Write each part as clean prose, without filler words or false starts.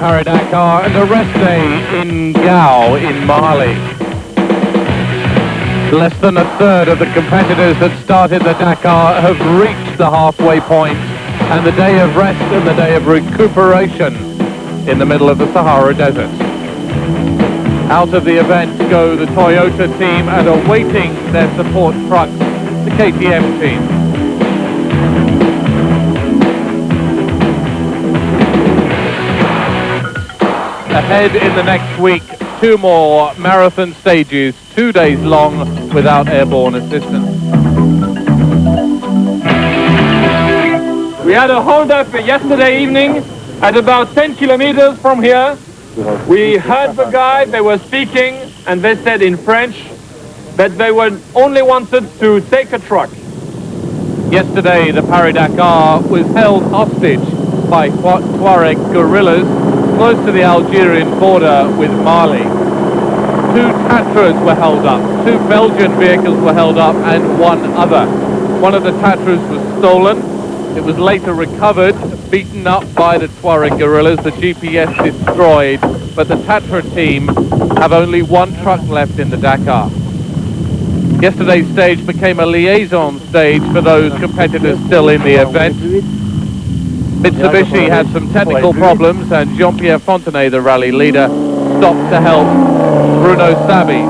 Dakar and a rest day in Gao in Mali. Less than a third of the competitors that started the Dakar have reached the halfway point, and the day of rest and the day of recuperation in the middle of the Sahara Desert. Out of the event go the Toyota team and awaiting their support trucks, the KTM team. Ahead in the next week, 2 more marathon stages, 2 days long without airborne assistance. We had a hold-up yesterday evening at about 10 kilometers from here. We heard the guy, they were speaking, and they said in French that they were only wanted to take a truck. Yesterday, the Dakar was held hostage by Tuareg guerrillas close to the Algerian border with Mali. 2 Tatras were held up, 2 Belgian vehicles were held up, and 1 other. One of the Tatras was stolen. It was later recovered, beaten up by the Tuareg guerrillas, the GPS destroyed, but the Tatra team have only 1 truck left in the Dakar. Yesterday's stage became a liaison stage for those competitors still in the event. Mitsubishi had some technical problems, and Jean-Pierre Fontenay, the rally leader, stopped to help Bruno Sabi.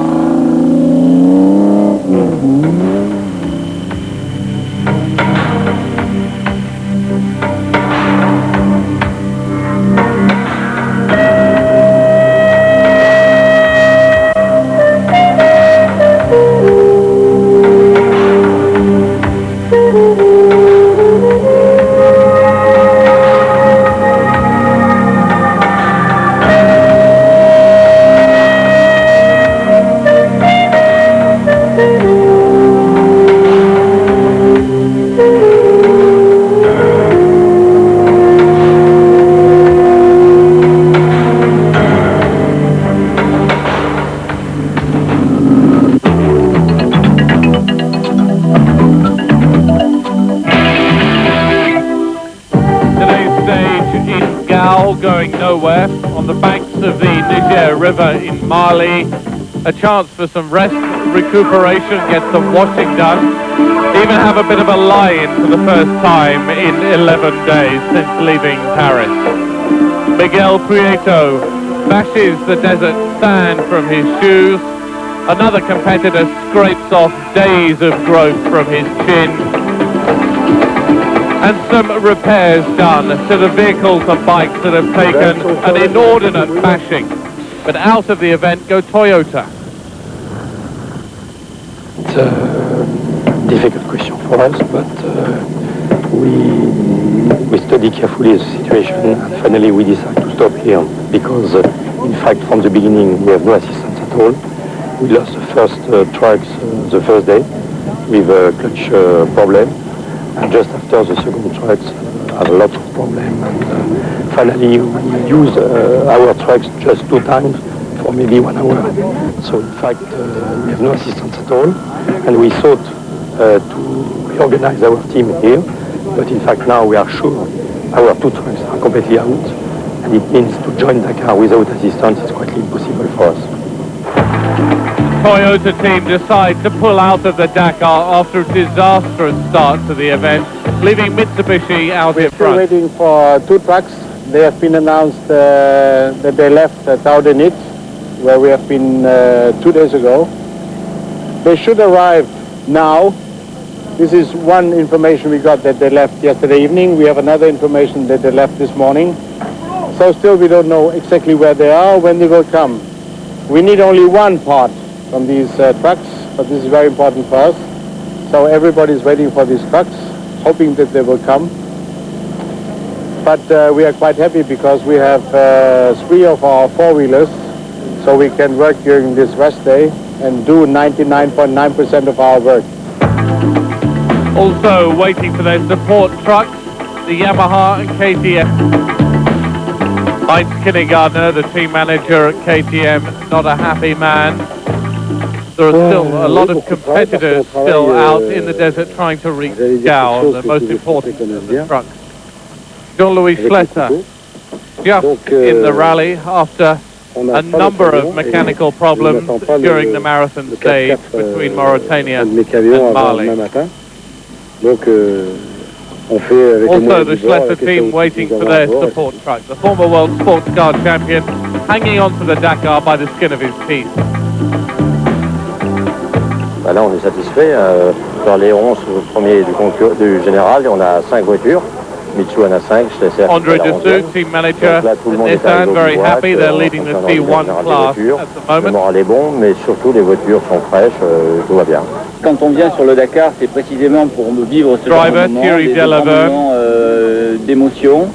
Going nowhere on the banks of the Niger River in Mali. A chance for some rest, recuperation, get some washing done. Even have a bit of a lie-in for the first time in 11 days since leaving Paris. Miguel Prieto bashes the desert sand from his shoes. Another competitor scrapes off days of growth from his chin. And some repairs done to the vehicles and bikes that have taken an inordinate bashing. But out of the event go Toyota. It's a difficult question for us, but we study carefully the situation, and finally we decide to stop here because, in fact, from the beginning we have no assistance at all. We lost the first tracks the first day with a clutch problem. And just after the second tracks have a lot of problems, and finally we use our tracks just 2 times for maybe 1 hour. So in fact we have no assistance at all, and we thought to reorganize our team here, but in fact now we are sure our 2 tracks are completely out, and it means to join Dakar without assistance is quite impossible for us. Toyota team decide to pull out of the Dakar after a disastrous start to the event, leaving Mitsubishi out in front. We're still waiting for 2 trucks. They have been announced that they left Taudenit, where we have been 2 days ago. They should arrive now. This is one information we got, that they left yesterday evening. We have another information that they left this morning. So still we don't know exactly where they are, when they will come. We need only 1 part from these trucks, but this is very important for us. So everybody is waiting for these trucks, hoping that they will come. But we are quite happy because we have 3 of our 4-wheelers, so we can work during this rest day and do 99.9% of our work. Also waiting for their support trucks, the Yamaha and KTM. Heinz Kindergartner, the team manager at KTM, not a happy man. There are still a lot of competitors still out in the desert trying to reach Gao, the most important of the trucks. Jean-Louis Schlesser. just in the rally after a number of mechanical problems during the marathon stage between Mauritania and Mali. Also, the Schlepper team waiting for their support truck. The former world sports car champion hanging on to the Dakar by the skin of his teeth. Là, on est satisfait. Dans les 11 premiers du général, on a 5 voitures. Mitsu en a 5. Andre Dessous, team manager, Nissan, very happy. They're leading the C1 class at the moment. Le moral est bon, mais surtout les voitures sont fraîches, tout va bien. Quand on vient sur le Dakar, c'est précisément pour vivre ce genre de moment, des moments d'émotion.